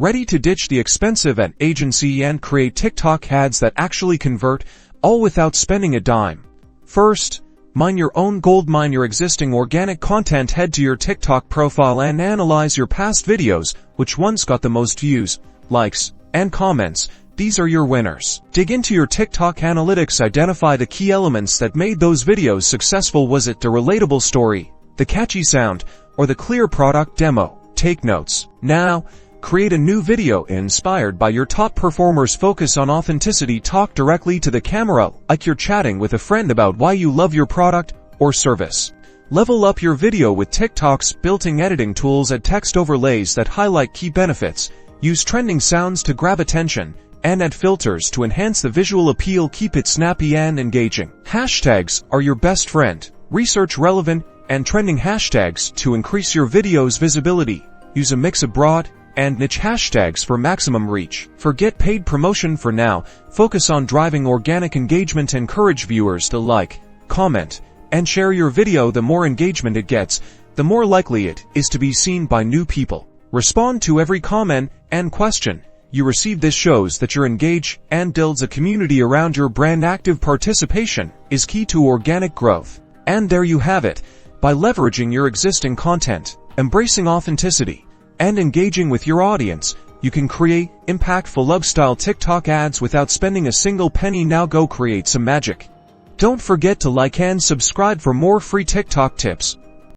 Ready to ditch the expensive ad agency and create TikTok ads that actually convert, all without spending a dime? First, mine your own gold. Mine your existing organic content. Head to your TikTok profile and analyze your past videos. Which ones got the most views, likes, and comments? These are your winners. Dig into your TikTok analytics. Identify the key elements that made those videos successful. Was it the relatable story, the catchy sound, or the clear product demo? Take notes. Now, create a new video inspired by your top performers. Focus on authenticity. Talk directly to the camera like you're chatting with a friend about why you love your product or service. Level up your video with TikTok's built-in editing tools. Add text overlays that highlight key benefits. Use trending sounds to grab attention, and add filters to enhance the visual appeal. Keep it snappy and engaging. Hashtags are your best friend. Research relevant and trending hashtags to increase your video's visibility. Use a mix of broad and niche hashtags for maximum reach. Forget paid promotion for now. Focus on driving organic engagement. Encourage viewers to like, comment, and share your video. The more engagement it gets, the more likely it is to be seen by new people. Respond to every comment and question you receive. This shows that you're engaged and builds a community around your brand. Active participation is key to organic growth. And there you have it. By leveraging your existing content, embracing authenticity, and engaging with your audience, you can create impactful lifestyle TikTok ads without spending a single penny. Now go create some magic. Don't forget to like and subscribe for more free TikTok tips.